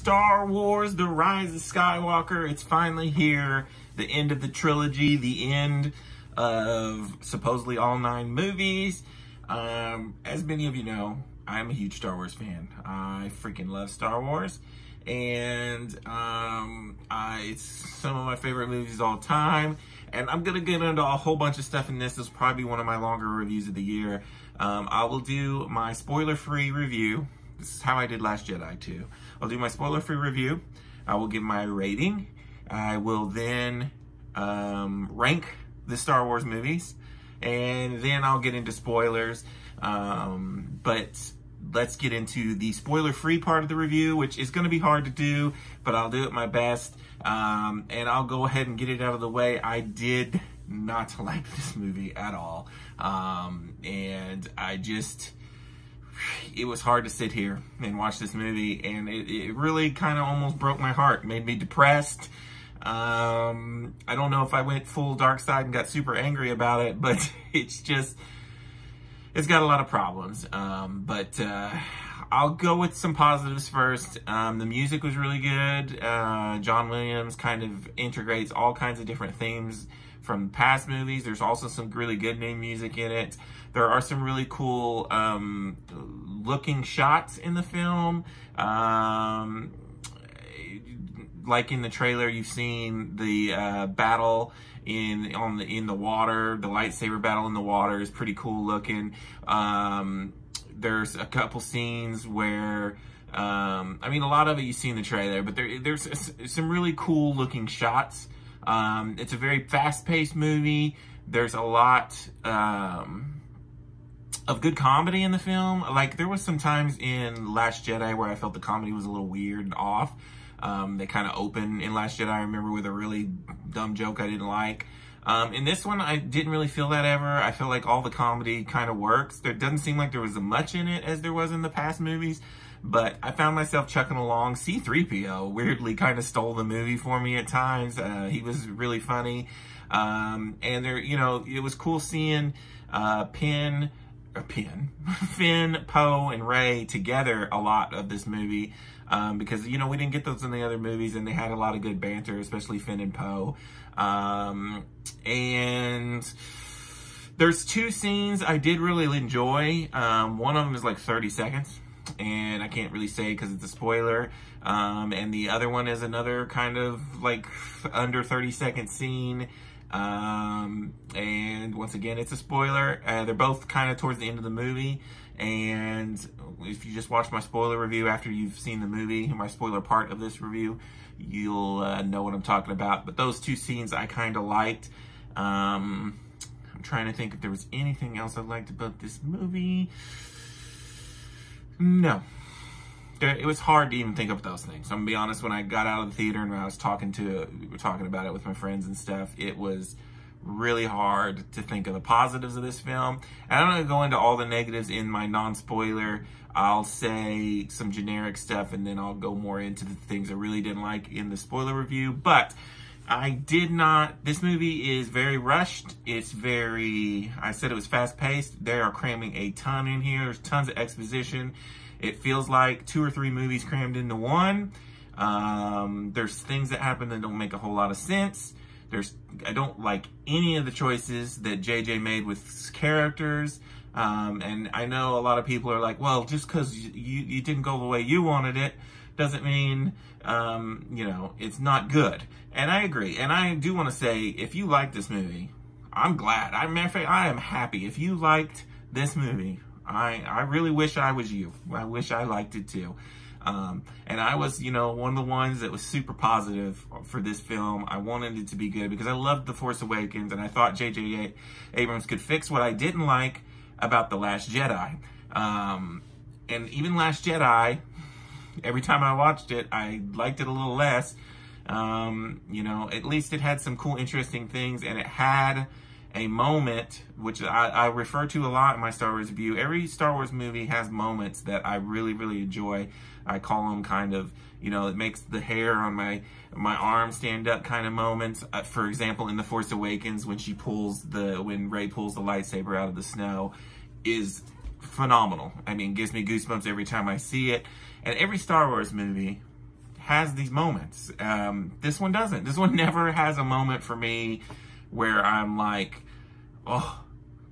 Star Wars, The Rise of Skywalker. It's finally here. The end of the trilogy, the end of supposedly all 9 movies. As many of you know, I'm a huge Star Wars fan. I freaking love Star Wars. And it's some of my favorite movies of all time. And I'm going to get into a whole bunch of stuff in this. This is probably one of my longer reviews of the year. I will do my spoiler-free review. This is how I did Last Jedi too. I'll do my spoiler-free review. I will give my rating. I will then rank the Star Wars movies. And then I'll get into spoilers. But let's get into the spoiler-free part of the review, which is going to be hard to do, but I'll do it my best. And I'll go ahead and get it out of the way. I did not like this movie at all. And it was hard to sit here and watch this movie, and it really kind of almost broke my heart, made me depressed. I don't know if I went full dark side and got super angry about it, but it's got a lot of problems. But I'll go with some positives first. The music was really good. John Williams kind of integrates all kinds of different themes from past movies. There's also some really good name music in it. There are some really cool looking shots in the film. Like in the trailer, you've seen the battle in the water. The lightsaber battle in the water is pretty cool looking. There's a couple scenes where, I mean, a lot of it you see in the trailer, but there's some really cool looking shots. It's a very fast-paced movie. There's a lot of good comedy in the film. Like, there was some times in Last Jedi where I felt the comedy was a little weird and off. They kind of open in Last Jedi, I remember, with a really dumb joke I didn't like. In this one, I didn't really feel that ever. I feel like all the comedy kind of works. There doesn't seem like there was as much in it as there was in the past movies, but I found myself chucking along. C-3PO weirdly kind of stole the movie for me at times. He was really funny. And there, you know, it was cool seeing Finn, Poe, and Rey together a lot of this movie. Because, you know, we didn't get those in the other movies, and they had a lot of good banter, especially Finn and Poe. And there's 2 scenes I did really enjoy. One of them is like 30 seconds, and I can't really say because it's a spoiler. And the other one is another kind of like under 30-second scene. And once again, it's a spoiler. They're both kind of towards the end of the movie. And if you just watch my spoiler review after you've seen the movie, my spoiler part of this review, you'll know what I'm talking about. But those 2 scenes I kind of liked. I'm trying to think if there was anything else I liked about this movie. No. It was hard to even think of those things. I'm gonna be honest, when I got out of the theater and when I was we were talking about it with my friends and stuff, it was really hard to think of the positives of this film. And I'm not gonna go into all the negatives in my non-spoiler. I'll say some generic stuff, and then I'll go more into the things I really didn't like in the spoiler review. But this movie is very rushed. I said it was fast-paced. They are cramming a ton in here. There's tons of exposition. It feels like 2 or 3 movies crammed into one. There's things that happen that don't make a whole lot of sense. I don't like any of the choices that JJ made with characters. And I know a lot of people are like, well, just because you didn't go the way you wanted it doesn't mean, you know, it's not good. And I agree. And I do want to say, if you like this movie, I'm glad. Matter of fact, I am happy. If you liked this movie, I really wish I was you. I wish I liked it too. And I was, you know, one of the ones that was super positive for this film. I wanted it to be good because I loved The Force Awakens, and I thought J.J. Abrams could fix what I didn't like about The Last Jedi. And even Last Jedi, every time I watched it, I liked it a little less. You know, at least it had some cool, interesting things, and it had a moment, which I refer to a lot in my Star Wars review. Every Star Wars movie has moments that I really, really enjoy. I call them kind of, you know, it makes the hair on my arm stand up kind of moments. For example, in The Force Awakens, when Rey pulls the lightsaber out of the snow, is phenomenal. I mean, gives me goosebumps every time I see it. And every Star Wars movie has these moments. This one doesn't. This one never has a moment for me where I'm like, oh,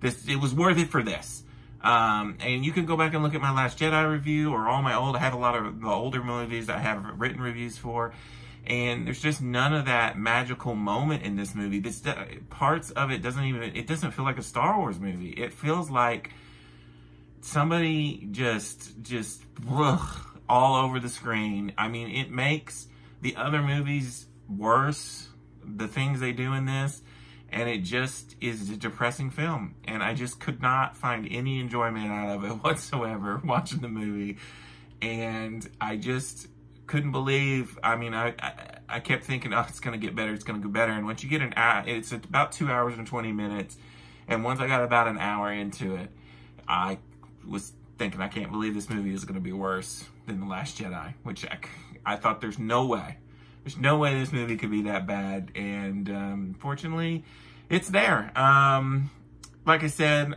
it was worth it for this. And you can go back and look at my Last Jedi review or all my I have a lot of the older movies that I have written reviews for. And there's just none of that magical moment in this movie. Parts of it doesn't feel like a Star Wars movie. It feels like somebody just all over the screen. I mean, it makes the other movies worse, the things they do in this, and it just is a depressing film. And I just could not find any enjoyment out of it whatsoever watching the movie. And I just couldn't believe, I mean, I kept thinking, oh, it's going to get better, it's going to go better. And once you get it's about 2 hours and 20 minutes. And once I got about an hour into it, I was thinking, I can't believe this movie is going to be worse than The Last Jedi, which I thought there's no way this movie could be that bad. And fortunately, it's there. Like I said,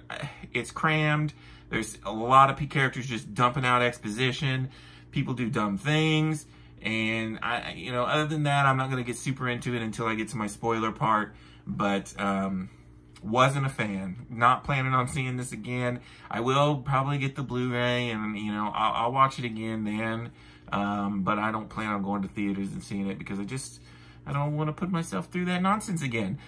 it's crammed. There's a lot of characters just dumping out exposition. People do dumb things. And other than that, I'm not going to get super into it until I get to my spoiler part. But wasn't a fan. Not planning on seeing this again. I will probably get the Blu-ray, and I'll watch it again then. But I don't plan on going to theaters and seeing it because I don't want to put myself through that nonsense again.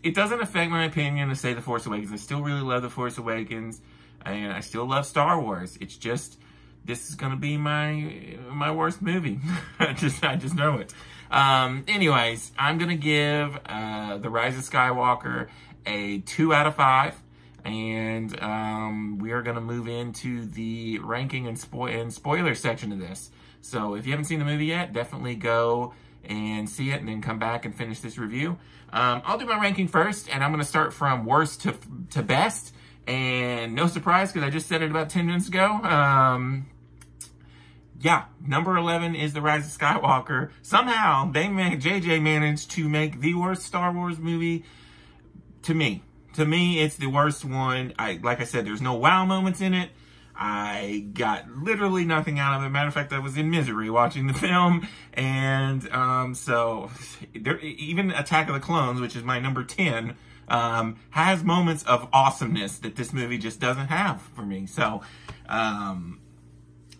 It doesn't affect my opinion to say The Force Awakens. I still really love The Force Awakens, and I still love Star Wars. It's just, this is going to be my worst movie. I just know it. Anyways, I'm going to give The Rise of Skywalker a 2 out of 5. And we are going to move into the ranking and spoiler section of this. So if you haven't seen the movie yet, definitely go and see it and then come back and finish this review. I'll do my ranking first, and I'm going to start from worst to best. And no surprise, because I just said it about 10 minutes ago. Yeah, number 11 is The Rise of Skywalker. Somehow, JJ managed to make the worst Star Wars movie to me. To me, it's the worst one. Like I said, there's no wow moments in it. I got literally nothing out of it. Matter of fact, I was in misery watching the film. And so, even Attack of the Clones, which is my number 10, has moments of awesomeness that this movie just doesn't have for me. So,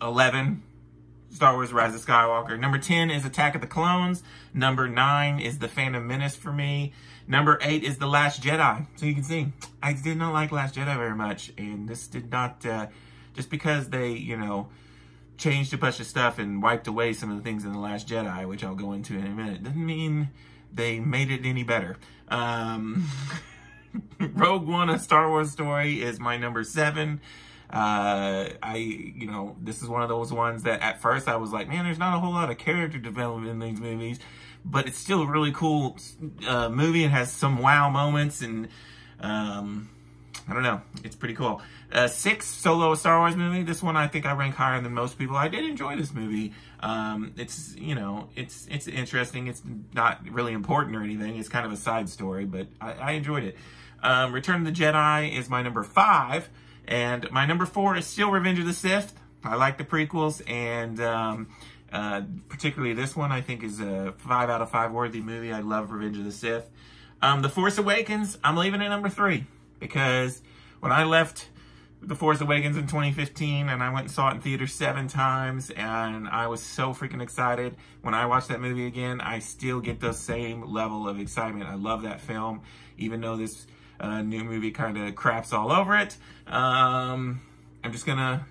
11, Star Wars Rise of Skywalker. Number 10 is Attack of the Clones. Number 9 is The Phantom Menace for me. Number 8 is The Last Jedi. So you can see, I did not like Last Jedi very much. And this did not, just because they, changed a bunch of stuff and wiped away some of the things in The Last Jedi, which I'll go into in a minute, doesn't mean they made it any better. Rogue One, A Star Wars Story is my number 7. This is one of those ones that at first I was like, man, there's not a whole lot of character development in these movies, but it's still a really cool movie. It has some wow moments, and I don't know, it's pretty cool. 6, Solo, a Star Wars movie. This one I think I rank higher than most people. I did enjoy this movie. It's interesting. It's not really important or anything. It's kind of a side story, but I enjoyed it. Return of the Jedi is my number 5. And my number 4 is still Revenge of the Sith. I like the prequels, and particularly this one I think is a 5 out of 5 worthy movie. I love Revenge of the Sith. The Force Awakens, I'm leaving at number 3, because when I left The Force Awakens in 2015 and I went and saw it in theater 7 times, and I was so freaking excited. When I watch that movie again, I still get the same level of excitement. I love that film, even though this new movie kind of craps all over it. I'm just gonna,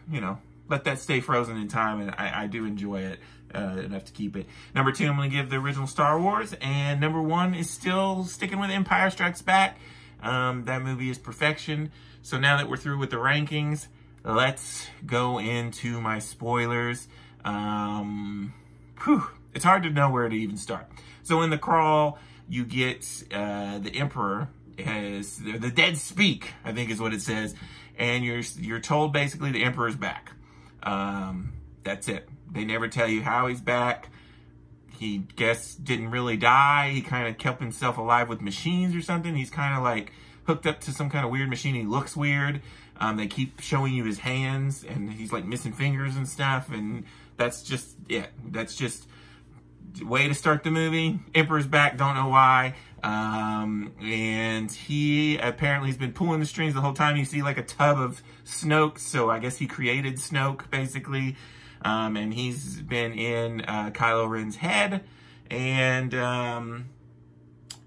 let that stay frozen in time, and I do enjoy it enough to keep it. Number 2, I'm gonna give the original Star Wars, and number 1 is still sticking with Empire Strikes Back. That movie is perfection. So now that we're through with the rankings, let's go into my spoilers. It's hard to know where to even start. So in the crawl, you get the Emperor has the dead speak, I think is what it says, and you're told basically the Emperor's back. That's it. They never tell you how he's back. He didn't really die. He kind of kept himself alive with machines or something. He's kind of like hooked up to some kind of weird machine. He looks weird. They keep showing you his hands, and he's like missing fingers and stuff, and That's just it. That's just way to start the movie. Emperor's back, don't know why. And he apparently has been pulling the strings the whole time. You see like a tub of Snoke, so I guess he created Snoke, basically. And he's been in Kylo Ren's head, and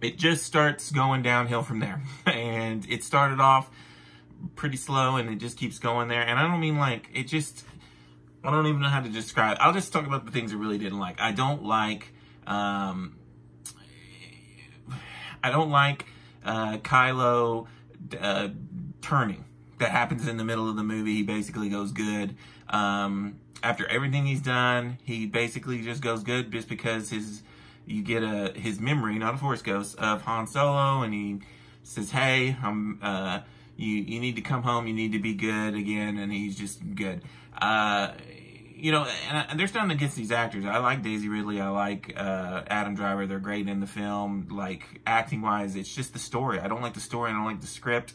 it just starts going downhill from there. And it started off pretty slow, and it just keeps going there. And I don't mean like, it just, I don't even know how to describe it. I'll just talk about the things I really didn't like. I don't like Kylo turning. That happens in the middle of the movie. He basically goes good. After everything he's done, he basically just goes good just because you get his memory, not a Force ghost, of Han Solo, and he says, hey, you need to come home, you need to be good again, and he's just good. You know, and there's nothing against these actors. I like Daisy Ridley, I like Adam Driver, they're great in the film, like, acting-wise. It's just the story. I don't like the story, I don't like the script.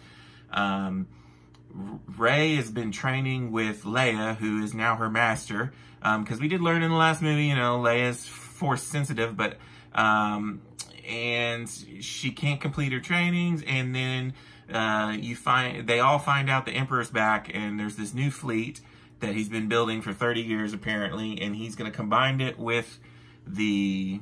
Rey has been training with Leia, who is now her master, because we did learn in the last movie, you know, Leia's Force sensitive, but and she can't complete her trainings, and then they all find out the Emperor's back, and there's this new fleet that he's been building for 30 years apparently, and he's going to combine it with the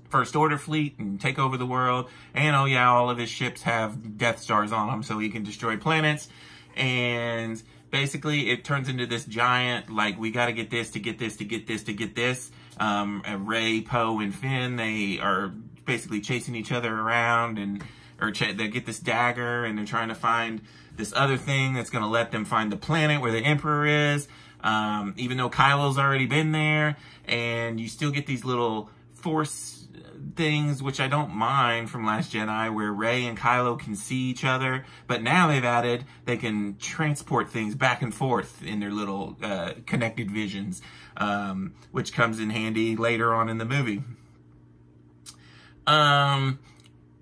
First Order fleet and take over the world. And oh yeah, all of his ships have Death Stars on them so he can destroy planets. And basically it turns into this giant, like, we got to get this to get this to get this to get this. And Rey, Poe, and Finn, they are basically chasing each other around, and they get this dagger, and they're trying to find this other thing that's going to let them find the planet where the Emperor is. Even though Kylo's already been there, and you still get these little Force things, which I don't mind, from Last Jedi, where Rey and Kylo can see each other, but now they've added, they can transport things back and forth in their little connected visions, which comes in handy later on in the movie.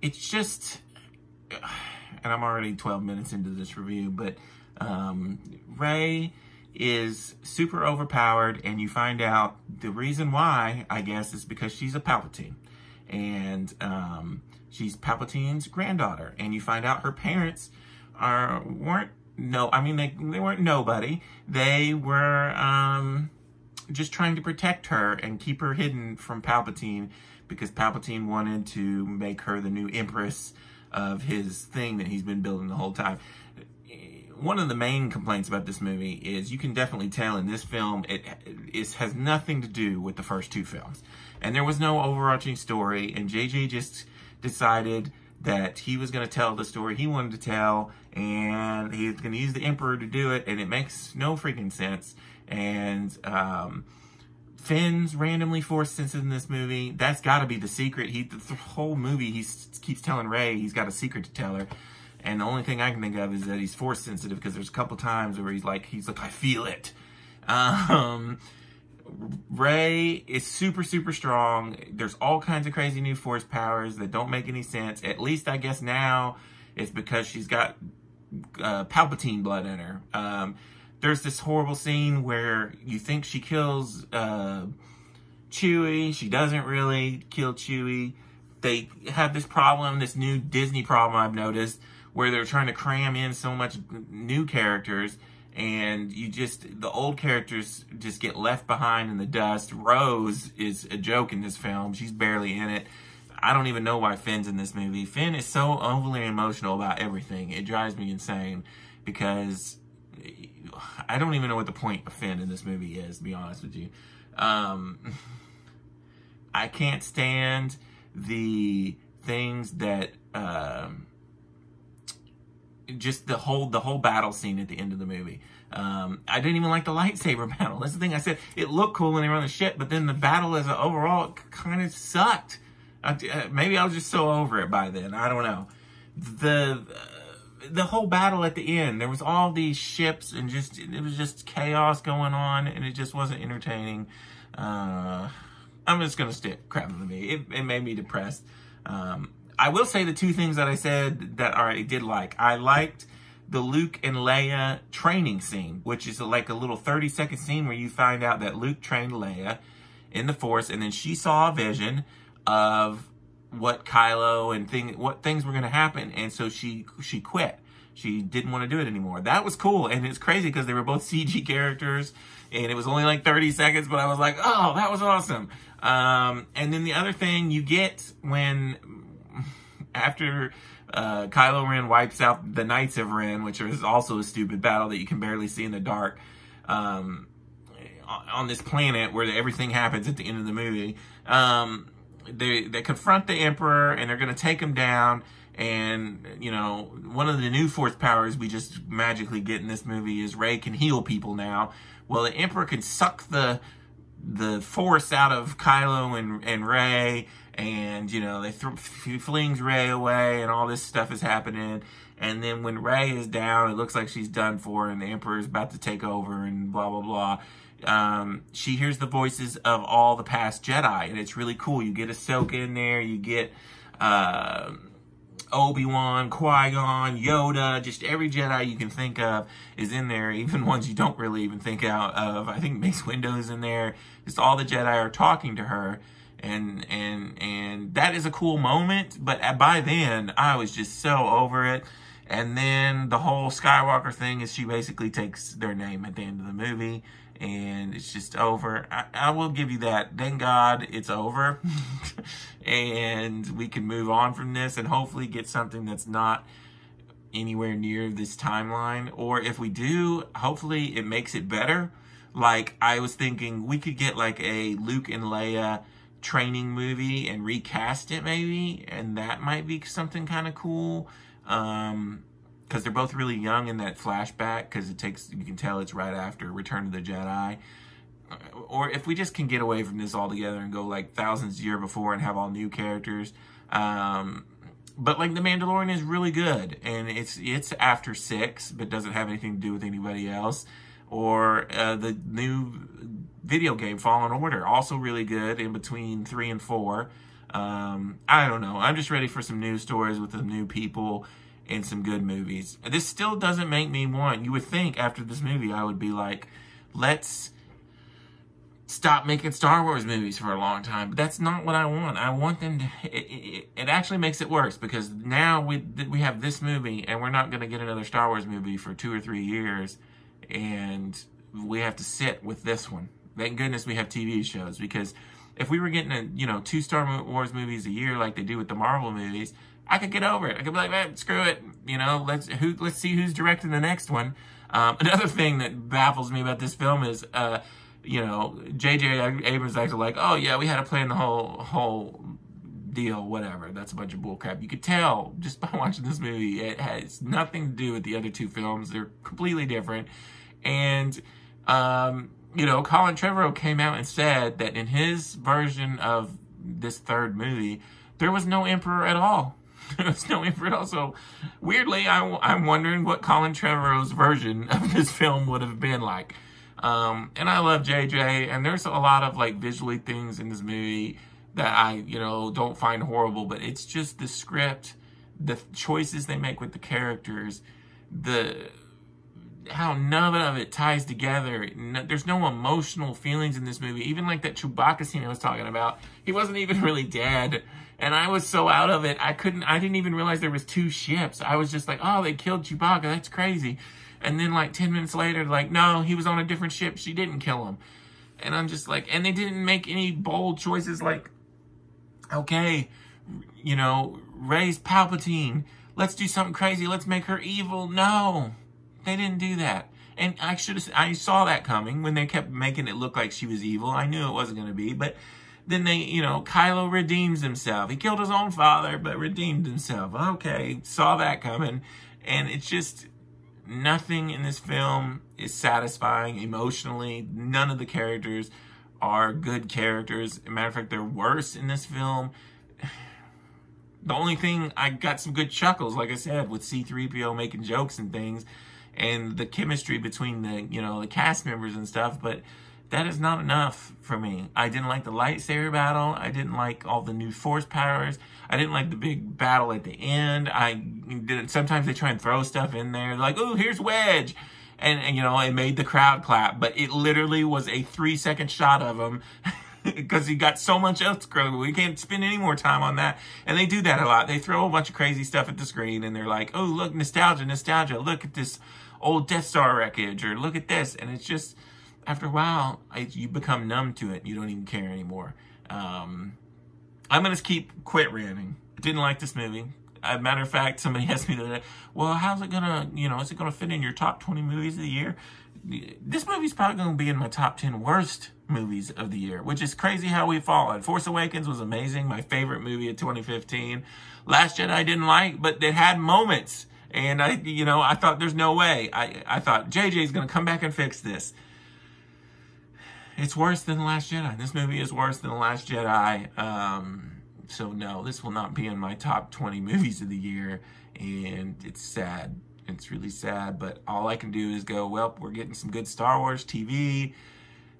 It's just, and I'm already 12 minutes into this review, but Rey is super overpowered, and you find out the reason why, I guess, is because she's a Palpatine. And she's Palpatine's granddaughter, and you find out her parents weren't nobody. They were just trying to protect her and keep her hidden from Palpatine, because Palpatine wanted to make her the new Empress of his thing that he's been building the whole time. One of the main complaints about this movie is you can definitely tell in this film it has nothing to do with the first two films. And there was no overarching story, and JJ just decided that he was going to tell the story he wanted to tell, and he's going to use the Emperor to do it, and it makes no freaking sense. And Finn's randomly Force sensitive in this movie. That's got to be the secret. The whole movie, he keeps telling Rey he's got a secret to tell her. And the only thing I can think of is that he's Force sensitive, because there's a couple times where he's like, I feel it. Rey is super, super strong. There's all kinds of crazy new Force powers that don't make any sense. At least I guess now it's because she's got Palpatine blood in her. There's this horrible scene where you think she kills Chewie. She doesn't really kill Chewie. They have this problem, this new Disney problem I've noticed, where they're trying to cram in so much new characters, and the old characters just get left behind in the dust. Rose is a joke in this film. She's barely in it. I don't even know why Finn's in this movie. Finn is so overly emotional about everything. It drives me insane, because I don't even know what the point of Finn in this movie is, to be honest with you. I can't stand the things that just the whole battle scene at the end of the movie. I didn't even like the lightsaber battle. That's the thing I said. It looked cool when they were on the ship, but then the battle as an overall kind of sucked. Maybe I was just so over it by then. I don't know. The whole battle at the end, there was all these ships, and it was just chaos going on, and it just wasn't entertaining. I'm just gonna stick crap in the movie. It made me depressed. I will say the two things that I said that I did like. I liked the Luke and Leia training scene, which is like a little 30-second scene where you find out that Luke trained Leia in the Force, and then she saw a vision of what Kylo and what things were going to happen, and so she quit. She didn't want to do it anymore. That was cool, and it's crazy because they were both CG characters, and it was only like 30 seconds, but I was like, oh, that was awesome. And then the other thing you get after Kylo Ren wipes out the Knights of Ren, which is also a stupid battle that you can barely see in the dark, on this planet where everything happens at the end of the movie, they confront the Emperor, and they're going to take him down. And, you know, one of the new Force powers we just magically get in this movie is Rey can heal people now. Well, the Emperor can suck the Force out of Kylo and Rey, and, you know, he flings Rey away, and all this stuff is happening. And then when Rey is down, it looks like she's done for, and the Emperor is about to take over, and blah, blah, blah. She hears the voices of all the past Jedi, and it's really cool. You get Ahsoka in there, you get Obi-Wan, Qui-Gon, Yoda, just every Jedi you can think of is in there, even ones you don't really even think out of. I think Mace Windu's in there. Just all the Jedi are talking to her, and that is a cool moment, but by then, I was just so over it. And then the whole Skywalker thing is she basically takes their name at the end of the movie, and it's just over. I will give you that. Thank God it's over. And we can move on from this and hopefully get something that's not anywhere near this timeline. Or if we do, hopefully it makes it better. Like, I was thinking we could get like a Luke and Leia training movie and recast it maybe. And that might be something kind of cool. Because they're both really young in that flashback, because you can tell it's right after Return of the Jedi. Or if we just can get away from this altogether and go like thousands of years before and have all new characters. But like The Mandalorian is really good, and it's after 6, but doesn't have anything to do with anybody else. Or the new video game Fallen Order, also really good in between 3 and 4. I don't know. I'm just ready for some news stories with some new people and some good movies. This still doesn't make me want, you would think after this movie I would be like, let's stop making Star Wars movies for a long time. But that's not what I want. I want them to, it actually makes it worse, because now we have this movie, and we're not going to get another Star Wars movie for 2 or 3 years, and we have to sit with this one. Thank goodness we have TV shows, because if we were getting 2 Star Wars movies a year like they do with the Marvel movies, I could get over it. I could be like, man, screw it. Let's see who's directing the next one. Another thing that baffles me about this film is, J.J. Abrams actually like, oh yeah, we had to plan the whole deal, whatever. That's a bunch of bullcrap. You could tell just by watching this movie, it has nothing to do with the other 2 films. They're completely different. And, Colin Trevorrow came out and said that in his version of this 3rd movie, there was no Emperor at all. There was no Emperor at all. So, weirdly, I'm wondering what Colin Trevorrow's version of this film would have been like. And I love JJ, and there's a lot of like visually things in this movie that I, don't find horrible, but it's just the script, the choices they make with the characters, how none of it ties together. There's no emotional feelings in this movie. Even like that Chewbacca scene I was talking about, he wasn't even really dead, and I was so out of it. I didn't even realize there was 2 ships. I was just like, oh, they killed Chewbacca, that's crazy. And then like 10 minutes later, like, no, he was on a different ship. She didn't kill him. And I'm just like, and they didn't make any bold choices like, okay, Rey's Palpatine. Let's do something crazy. Let's make her evil. No, they didn't do that. And I saw that coming when they kept making it look like she was evil. I knew it wasn't going to be, but then Kylo redeems himself. He killed his own father, but redeemed himself. Okay, saw that coming. And it's just, nothing in this film is satisfying emotionally. None of the characters are good characters. As a matter of fact, they're worse in this film. The only thing, I got some good chuckles, like I said, with C-3PO making jokes and things, and the chemistry between the cast members and stuff, but that is not enough for me. I didn't like the lightsaber battle. I didn't like all the new force powers. I didn't like the big battle at the end. Sometimes they try and throw stuff in there. Like, oh, here's Wedge. And, you know, it made the crowd clap. But it literally was a 3-second shot of him because he got so much else. We can't spend any more time on that. And they do that a lot. They throw a bunch of crazy stuff at the screen and they're like, oh, look, nostalgia, nostalgia. Look at this old Death Star wreckage, or look at this. And it's just, after a while, you become numb to it. You don't even care anymore. I'm going to quit ranting. Didn't like this movie. As a matter of fact, somebody asked me today, well, how's it going to, you know, is it going to fit in your top 20 movies of the year? This movie's probably going to be in my top 10 worst movies of the year, which is crazy how we've fallen. Force Awakens was amazing. My favorite movie of 2015. Last Jedi I didn't like, but it had moments. And I thought there's no way. I thought JJ's going to come back and fix this. It's worse than The Last Jedi. This movie is worse than The Last Jedi. So no, this will not be in my top 20 movies of the year. And it's sad. It's really sad. But all I can do is go, well, we're getting some good Star Wars TV.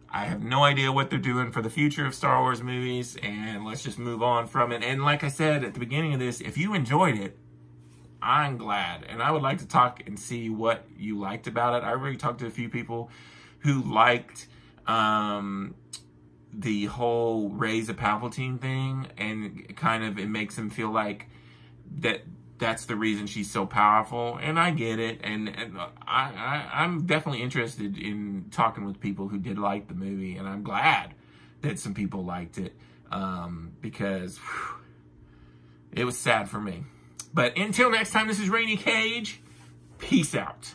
I have no idea what they're doing for the future of Star Wars movies. And let's just move on from it. And like I said at the beginning of this, if you enjoyed it, I'm glad. And I would like to talk and see what you liked about it. I already talked to a few people who liked the whole Rise of Palpatine thing, and kind of it makes them feel like that's the reason she's so powerful. And I get it, and I'm definitely interested in talking with people who did like the movie, and I'm glad that some people liked it, because it was sad for me. But until next time, this is Rainy Cage. Peace out.